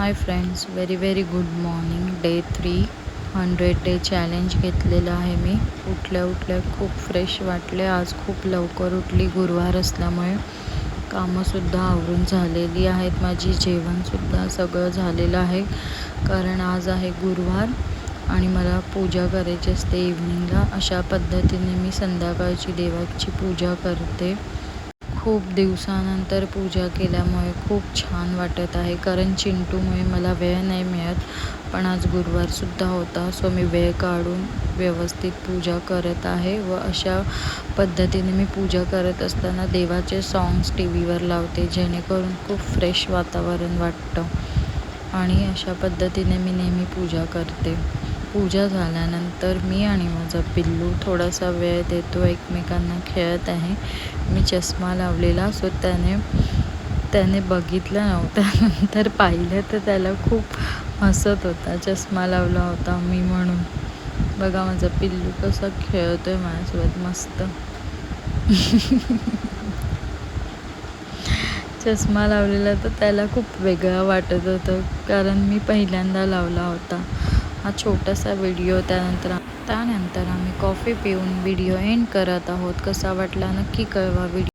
Hi friends, very good morning. Day 300 day challenge घेतलेलं आहे मी. उठल्या खूप फ्रेश वाटले. आज खूप लवकर उठली. गुरुवार असल्यामुळे कामंसुद्धा आवरून झालेली आहेत. माझी जेवणसुद्धा सगळं झालेलं आहे, कारण आज आहे गुरुवार आणि मला पूजा करायची असते इव्हनिंगला. अशा पद्धतीने मी संध्याकाळची देवाची पूजा करते. खूप दिवसानंतर पूजा केल्यामुळे खूप छान वाटत आहे, कारण चिंटूमुळे मला वेळ नाही मिळत. पण आज गुरुवारसुद्धा होता, सो मी वेळ काढून व्यवस्थित पूजा करत आहे. व अशा पद्धतीने मी पूजा करत असताना देवाचे सॉंग्स टी व्हीवर लावते, जेणेकरून खूप फ्रेश वातावरण वाटतं. आणि अशा पद्धतीने मी नेहमी पूजा करते. पूजा झाल्यानंतर मी आणि माझा पिल्लू थोडासा वेळ देतो, एकमेकांना खेळत आहे. मी चष्मा लावलेला, सो त्याने बघितलं नव्हतं. नंतर पाहिलं तर त्याला खूप हसत होता. चष्मा लावला होता मी म्हणून. बघा माझा पिल्लू कसा खेळतोय माझ्यासोबत मस्त. चष्मा लावलेला तर त्याला खूप वेगळं वाटत होतं, कारण मी पहिल्यांदा लावला होता. हा छोटासा व्हिडिओ. त्यानंतर आम्ही कॉफी पिऊन व्हिडिओ एंड करत आहोत. कसा वाटला नक्की कळवा. व्हिडिओ